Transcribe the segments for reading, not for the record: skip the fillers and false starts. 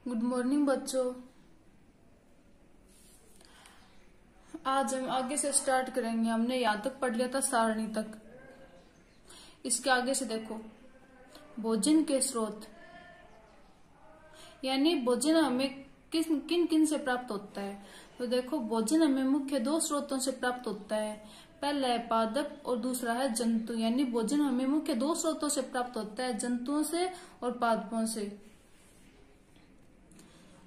Good morning बच्चों। आज हम आगे से स्टार्ट करेंगे। हमने यहाँ तक पढ़ लिया था सारणी तक। इसके आगे से देखो, भोजन के स्रोत, यानी भोजन हमें किन किन से प्राप्त होता है। तो देखो, भोजन हमें मुख्य दो स्रोतों से प्राप्त होता है। पहला है पादप और दूसरा है जंतु। यानी भोजन हमें मुख्य दो स्रोतों से प्राप्त होता है, जंतुओं से और पादपों से।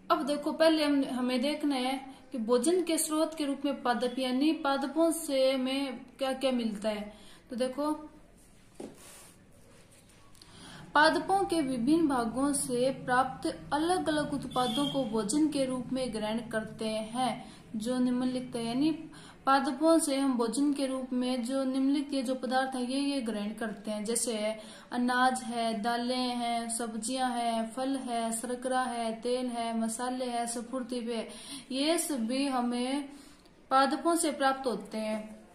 अब देखो, पहले हमें देखना है कि भोजन के स्रोत के रूप में पादप यानी पादपों से हमें क्या क्या मिलता है। तो देखो, पादपों के विभिन्न भागों से प्राप्त अलग अलग उत्पादों को भोजन के रूप में ग्रहण करते हैं, जो निम्नलिखित है। यानी पादपों से हम भोजन के रूप में जो निम्नलिखित जो पदार्थ है ये ग्रहण करते हैं। जैसे अनाज है, दालें हैं, सब्जियां हैं, फल है, शर्करा है, तेल है, मसाले है, सफुर्ती है। ये सभी हमें पादपों से प्राप्त होते हैं।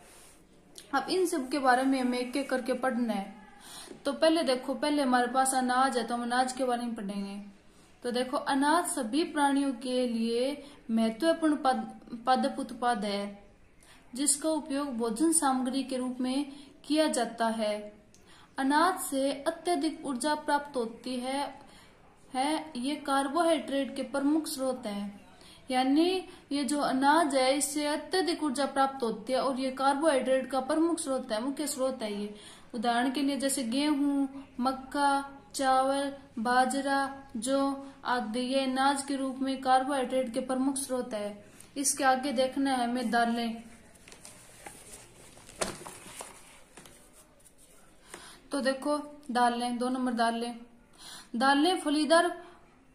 अब इन सब के बारे में हमें एक एक करके पढ़ना है। तो पहले देखो, पहले हमारे पास अनाज है, तो हम अनाज के बारे में पढ़ेंगे। तो देखो, अनाज सभी प्राणियों के लिए महत्वपूर्ण पादप उत्पाद है, जिसका उपयोग भोजन सामग्री के रूप में किया जाता है। अनाज से अत्यधिक ऊर्जा प्राप्त होती है। ये कार्बोहाइड्रेट के प्रमुख स्रोत हैं। यानी ये जो अनाज है, इससे अत्यधिक ऊर्जा प्राप्त होती है और ये कार्बोहाइड्रेट का प्रमुख स्रोत है, मुख्य स्रोत है ये। उदाहरण के लिए जैसे गेहूं, मक्का, चावल, बाजरा, जौ आदि ये अनाज के रूप में कार्बोहाइड्रेट के प्रमुख स्रोत है। इसके आगे देखना है हमें दालें। तो देखो, दालें, 2 नंबर दालें फलीदार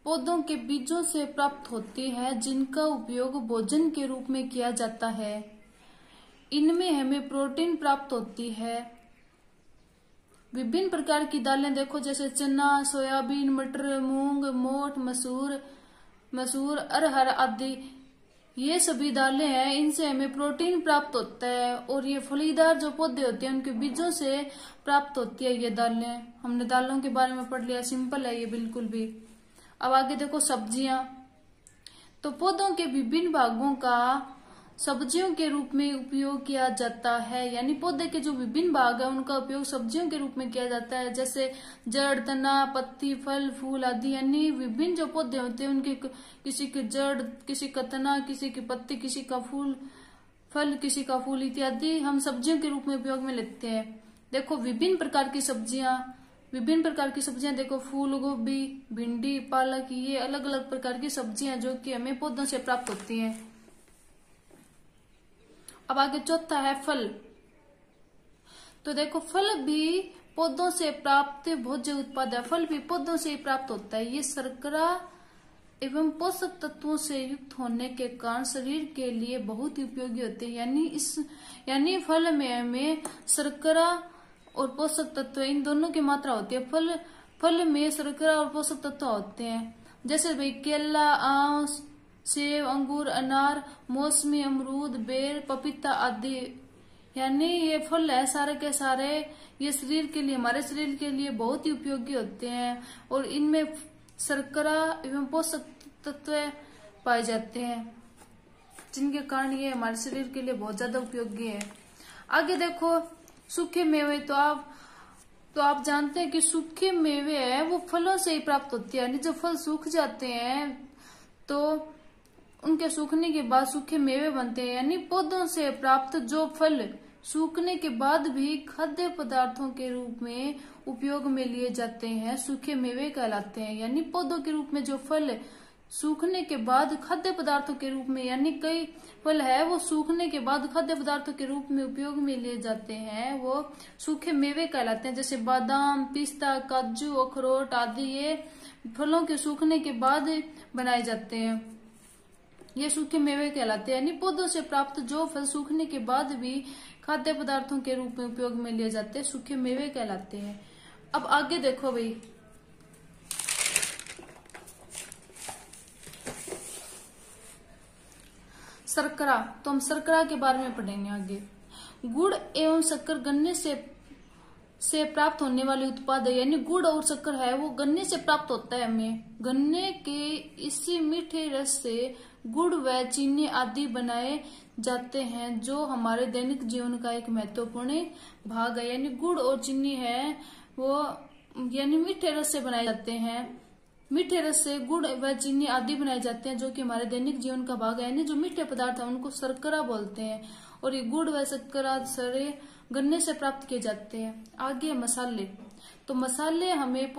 पौधों के बीजों से प्राप्त होती है, जिनका उपयोग भोजन के रूप में किया जाता है। इनमें हमें प्रोटीन प्राप्त होती है। विभिन्न प्रकार की दालें देखो, जैसे चना, सोयाबीन, मटर, मूंग, मोठ, मसूर, अरहर आदि। ये सभी दालें हैं, इनसे हमें प्रोटीन प्राप्त होता है और ये फलीदार जो पौधे होते हैं उनके बीजों से प्राप्त होती है ये दालें। हमने दालों के बारे में पढ़ लिया, सिंपल है ये बिल्कुल भी। अब आगे देखो, सब्जियां। तो पौधों के विभिन्न भागों का सब्जियों के रूप में उपयोग किया जाता है। यानी पौधे के जो विभिन्न भाग है उनका उपयोग सब्जियों के रूप में किया जाता है। जैसे जड़, तना, पत्ती, फल, फूल आदि। यानी विभिन्न जो पौधे होते हैं उनके किसी की जड़, किसी का तना, किसी की पत्ती, किसी का फल, किसी का फूल इत्यादि हम सब्जियों के रूप में उपयोग में लेते हैं। देखो, विभिन्न प्रकार की सब्जियां देखो, फूल गोभी, भिंडी, पालक, ये अलग अलग प्रकार की सब्जियां जो कि हमें पौधों से प्राप्त होती हैं। अब आगे चौथा है फल। तो देखो, फल भी पौधों से प्राप्त भोज्य उत्पाद है। फल भी पौधों से ही प्राप्त होता है। ये शर्करा एवं पोषक तत्वों से युक्त होने के कारण शरीर के लिए बहुत ही उपयोगी होते हैं। यानी फल में हमें शर्करा और पोषक तत्व इन दोनों की मात्रा होती है। फल में शर्करा और पोषक तत्व होते हैं। जैसे भाई केला, आम, सेब, अंगूर, अनार, मौसमी, अमरूद, बेर, पपीता आदि। यानी ये फल है सारे के सारे, ये हमारे शरीर के लिए बहुत ही उपयोगी होते हैं और इनमें शर्करा एवं पोषक तत्व पाए जाते हैं, जिनके कारण ये हमारे शरीर के लिए बहुत ज्यादा उपयोगी है। आगे देखो, सूखे मेवे। तो आप जानते हैं कि सूखे मेवे है वो फलों से ही प्राप्त होती है। यानी जब फल सूख जाते हैं तो उनके सूखने के बाद सूखे मेवे बनते हैं। यानी पौधों से प्राप्त जो फल सूखने के बाद भी खाद्य पदार्थों के रूप में उपयोग में लिए जाते हैं, सूखे मेवे कहलाते हैं। यानी पौधों के रूप में जो फल सूखने के बाद खाद्य पदार्थों के रूप में, यानी कई फल है वो सूखने के बाद खाद्य पदार्थों के रूप में उपयोग में लिए जाते हैं, वो सूखे मेवे कहलाते हैं। जैसे बादाम, पिस्ता, काजू, अखरोट आदि ये फलों के सूखने के बाद बनाए जाते हैं, ये सूखे मेवे कहलाते हैं। यानी पौधों से प्राप्त जो फल सूखने के बाद भी खाद्य पदार्थों के रूप में उपयोग में लिए जाते हैं, सूखे मेवे कहलाते हैं। अब आगे देखो भाई, शर्करा। तो हम शर्करा के बारे में पढ़ेंगे आगे। गुड़ एवं शक्कर गन्ने से से प्राप्त होने वाले उत्पाद है, यानी गुड़ और शक्कर है वो गन्ने से प्राप्त होता है हमें। गन्ने के इसी मीठे रस से गुड़ व चीनी आदि बनाए जाते हैं, जो हमारे दैनिक जीवन का एक महत्वपूर्ण भाग है। यानी गुड़ और चीनी है वो यानी मीठे रस से बनाए जाते हैं। मीठे रस से गुड़ व चीनी आदि बनाए जाते हैं, जो कि हमारे दैनिक जीवन का भाग है। यानी जो मीठे पदार्थ है उनको शर्करा बोलते हैं, और ये गुड़ व शर्करा सारे गन्ने से प्राप्त किए जाते हैं। आगे मसाले, तो मसाले हमें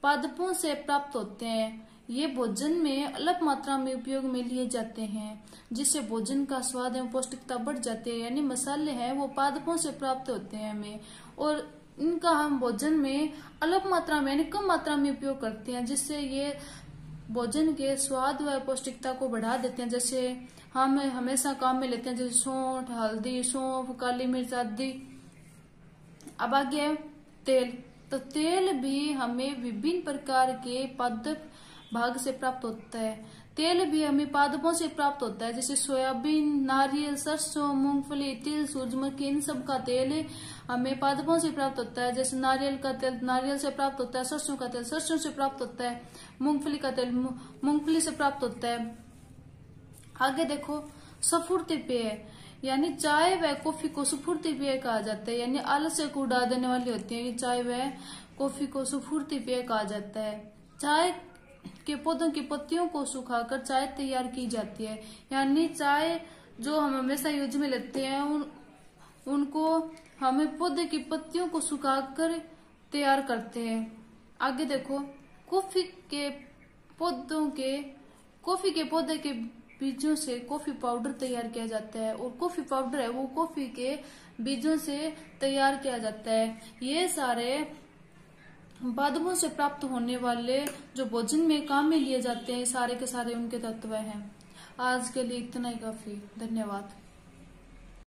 पादपों से प्राप्त होते हैं। ये भोजन में अल्प मात्रा में उपयोग में लिए जाते हैं, जिससे भोजन का स्वाद एवं पौष्टिकता बढ़ जाती है। यानी मसाले हैं वो पादपों से प्राप्त होते हैं हमें, और इनका हम भोजन में अल्प मात्रा में यानी कम मात्रा में उपयोग करते हैं, जिससे ये भोजन के स्वाद व पौष्टिकता को बढ़ा देते हैं। जैसे हम हमेशा काम में लेते हैं, जैसे सौंठ, हल्दी, सौंफ, काली मिर्च आदि। अब आगे तेल, तो तेल भी हमें विभिन्न प्रकार के पादप भाग से प्राप्त होता है। तेल भी हमें पादपों से प्राप्त होता है, जैसे सोयाबीन, नारियल, सरसों, मूंगफली, तिल, सूरजमुखी, इन सब का तेल हमें पादपों से प्राप्त होता है। जैसे नारियल का तेल नारियल से प्राप्त होता है, सरसों का तेल सरसों से प्राप्त होता है, मूंगफली का तेल मूंगफली से प्राप्त होता है। आगे देखो स्फूर्ति पेय, यानी चाय व कॉफी को स्फूर्ति पेय कहा जाता है। यानी आलस्य को उड़ा देने वाली होती है, चाय व कॉफी को स्फूर्ति पेय कहा जाता है। चाय के पौधों की पत्तियों को सुखाकर चाय तैयार की जाती है। यानी चाय जो हम हमेशा यूज में लेते हैं उनको हमें पौधे की पत्तियों को सुखाकर तैयार करते हैं। आगे देखो कॉफी के पौधे के बीजों से कॉफी पाउडर तैयार किया जाता है, और कॉफी पाउडर है वो कॉफी के बीजों से तैयार किया जाता है। ये सारे पादपों से प्राप्त होने वाले जो भोजन में काम में लिए जाते हैं, सारे के सारे उनके तत्व हैं। आज के लिए इतना ही काफी। धन्यवाद।